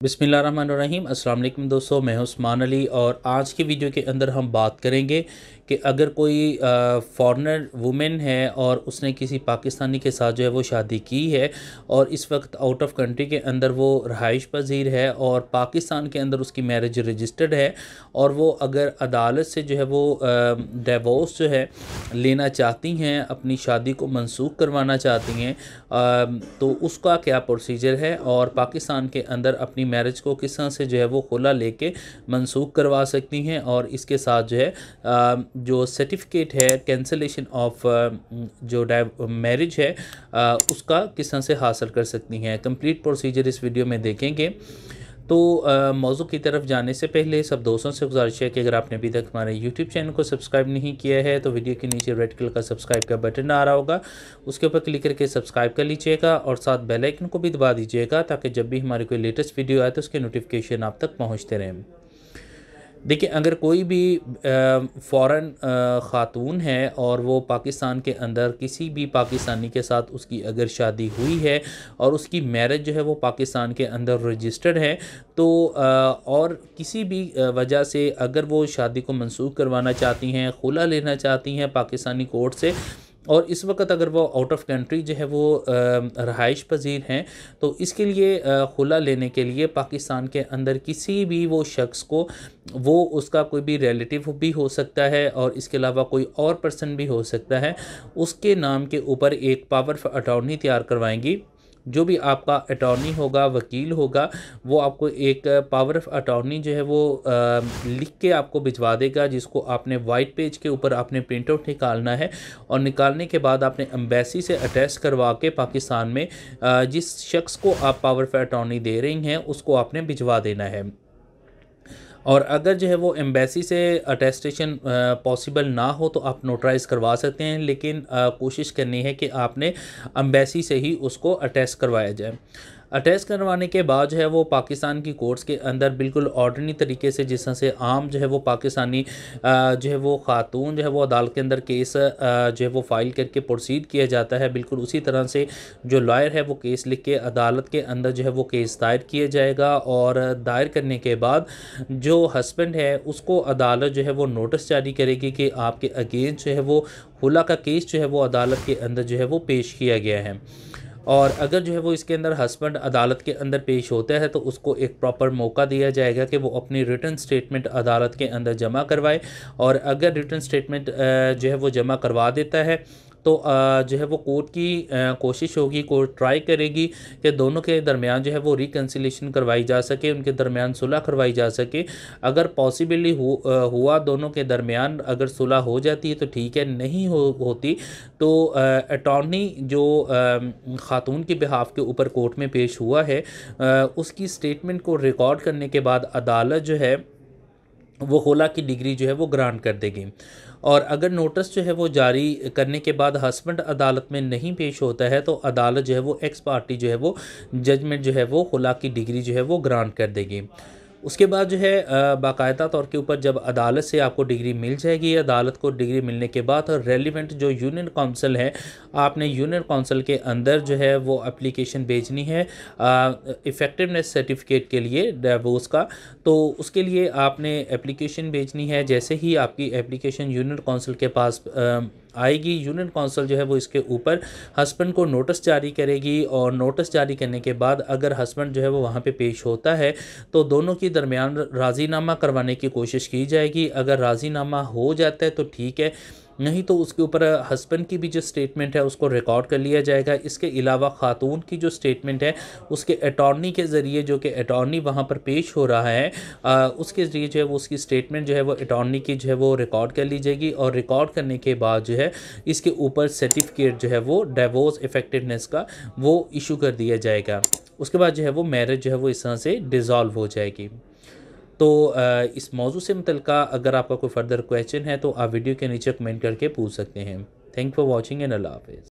बिस्मिल्लाहिर्रहमानिर्रहीम। अस्सलाम वालेकुम दोस्तों, मैं हूं उस्मान अली और आज की वीडियो के अंदर हम बात करेंगे कि अगर कोई फॉरेनर वुमेन है और उसने किसी पाकिस्तानी के साथ जो है वो शादी की है और इस वक्त आउट ऑफ कंट्री के अंदर वो रहाइश पजीर है और पाकिस्तान के अंदर उसकी मैरिज रजिस्टर्ड है और वो अगर अदालत से जो है वो डिवोर्स जो है लेना चाहती हैं, अपनी शादी को मनसूख करवाना चाहती हैं, तो उसका क्या प्रोसीजर है और पाकिस्तान के अंदर अपनी मैरिज को किस तरह से जो है वो खुला लेके मनसूख करवा सकती हैं और इसके साथ जो है जो सर्टिफिकेट है कैंसलेशन ऑफ जो मैरिज है उसका किस तरह से हासिल कर सकती हैं। कंप्लीट प्रोसीजर इस वीडियो में देखेंगे। तो मौजू की तरफ जाने से पहले सब दोस्तों से गुजारिश है कि अगर आपने अभी तक हमारे यूट्यूब चैनल को सब्सक्राइब नहीं किया है तो वीडियो के नीचे रेड कलर का सब्सक्राइब का बटन आ रहा होगा, उसके ऊपर क्लिक करके सब्सक्राइब कर लीजिएगा और साथ बेल आइकन को भी दबा दीजिएगा ताकि जब भी हमारी कोई लेटेस्ट वीडियो आए तो उसके नोटिफिकेशन आप तक पहुँचते रहें। देखिए, अगर कोई भी फ़ॉरेन ख़ातून है और वो पाकिस्तान के अंदर किसी भी पाकिस्तानी के साथ उसकी अगर शादी हुई है और उसकी मैरिज जो है वो पाकिस्तान के अंदर रजिस्टर्ड है, तो और किसी भी वजह से अगर वो शादी को मनसूख करवाना चाहती हैं, खुला लेना चाहती हैं पाकिस्तानी कोर्ट से, और इस वक्त अगर वो आउट ऑफ कंट्री जो है वो रहाइश पजीर हैं, तो इसके लिए खुला लेने के लिए पाकिस्तान के अंदर किसी भी वो शख्स को, वो उसका कोई भी रिलेटिव भी हो सकता है और इसके अलावा कोई और पर्सन भी हो सकता है, उसके नाम के ऊपर एक पावर ऑफ अटॉर्नी तैयार करवाएंगी। जो भी आपका अटॉर्नी होगा, वकील होगा, वो आपको एक पावर ऑफ अटॉर्नी जो है वो लिख के आपको भिजवा देगा, जिसको आपने वाइट पेज के ऊपर आपने प्रिंट आउट निकालना है और निकालने के बाद आपने एम्बेसी से अटैच करवा के पाकिस्तान में जिस शख्स को आप पावर ऑफ अटॉर्नी दे रही हैं उसको आपने भिजवा देना है। और अगर जो है वो एम्बेसी से अटेस्टेशन पॉसिबल ना हो तो आप नोटराइज़ करवा सकते हैं, लेकिन कोशिश करनी है कि आपने एम्बेसी से ही उसको अटेस्ट करवाया जाए। अटैच करवाने के बाद जो है वो पाकिस्तान की कोर्ट्स के अंदर बिल्कुल ऑर्डनरी तरीके से, जिस तरह से आम जो है वो पाकिस्तानी जो है वो ख़ातून जो है वो अदालत के अंदर केस जो है वो फ़ाइल करके प्रोसीड किया जाता है, बिल्कुल उसी तरह से जो लॉयर है वो केस लिख के अदालत के अंदर जो है वो केस दायर किया जाएगा। और दायर करने के बाद जो हस्बैंड है उसको अदालत जो है वो नोटिस जारी करेगी कि आपके अगेंस्ट जो है वो खुला का केस जो है वो अदालत के अंदर जो है वो पेश किया गया है। और अगर जो है वो इसके अंदर हस्बैंड अदालत के अंदर पेश होता है तो उसको एक प्रॉपर मौका दिया जाएगा कि वो अपनी रिटर्न स्टेटमेंट अदालत के अंदर जमा करवाए। और अगर रिटर्न स्टेटमेंट जो है वो जमा करवा देता है तो जो है वो कोर्ट की कोशिश होगी, कोर्ट ट्राई करेगी कि दोनों के दरमियान जो है वो रिकन्सिलेशन करवाई जा सके, उनके दरमियान सुलह करवाई जा सके। अगर पॉसिबली हुआ दोनों के दरमियान अगर सुलह हो जाती है तो ठीक है, नहीं होती तो अटॉर्नी जो ख़ातून के बिहाफ के ऊपर कोर्ट में पेश हुआ है उसकी स्टेटमेंट को रिकॉर्ड करने के बाद अदालत जो है वो खुला की डिग्री जो है वो ग्रांट कर देगी। और अगर नोटिस जो है वो जारी करने के बाद हस्बैंड अदालत में नहीं पेश होता है तो अदालत जो है वो एक्स पार्टी जो है वो जजमेंट जो है वो खुला की डिग्री जो है वो ग्रांट कर देगी। उसके बाद जो है बाकायदा तौर के ऊपर जब अदालत से आपको डिग्री मिल जाएगी, अदालत को डिग्री मिलने के बाद और रेलिवेंट जो यूनियन काउंसिल है, आपने यूनियन काउंसिल के अंदर जो है वो एप्लीकेशन भेजनी है इफ़ेक्टिवनेस सर्टिफिकेट के लिए डिवोर्स का। तो उसके लिए आपने एप्लीकेशन भेजनी है। जैसे ही आपकी एप्लीकेशन यूनियन काउंसिल के पास आएगी, यूनियन काउंसिल जो है वो इसके ऊपर हस्बैंड को नोटिस जारी करेगी और नोटिस जारी करने के बाद अगर हस्बैंड जो है वो वहाँ पे पेश होता है तो दोनों के दरमियान राज़ीनामा करवाने की कोशिश की जाएगी। अगर राज़ीनामा हो जाता है तो ठीक है, नहीं तो उसके ऊपर हस्बैंड की भी जो स्टेटमेंट है उसको रिकॉर्ड कर लिया जाएगा। इसके अलावा ख़ातून की जो स्टेटमेंट है उसके अटॉर्नी के ज़रिए, जो कि अटॉर्नी वहाँ पर पेश हो रहा है, उसके ज़रिए जो है वो उसकी स्टेटमेंट जो है वो अटॉर्नी की जो है वो रिकॉर्ड कर ली जाएगी। और रिकॉर्ड करने के बाद जो है इसके ऊपर सर्टिफिकेट जो है वो डिवोर्स इफ़ेक्टिवनेस का वो इशू कर दिया जाएगा। उसके बाद जो है वो मैरिज जो है वो इस तरह से डिज़ोल्व हो जाएगी। तो इस मौजू से मुतल्लिका अगर आपका कोई फर्दर क्वेश्चन है तो आप वीडियो के नीचे कमेंट करके पूछ सकते हैं। थैंक फॉर वॉचिंग एंड अल्लाह हाफ़िज़।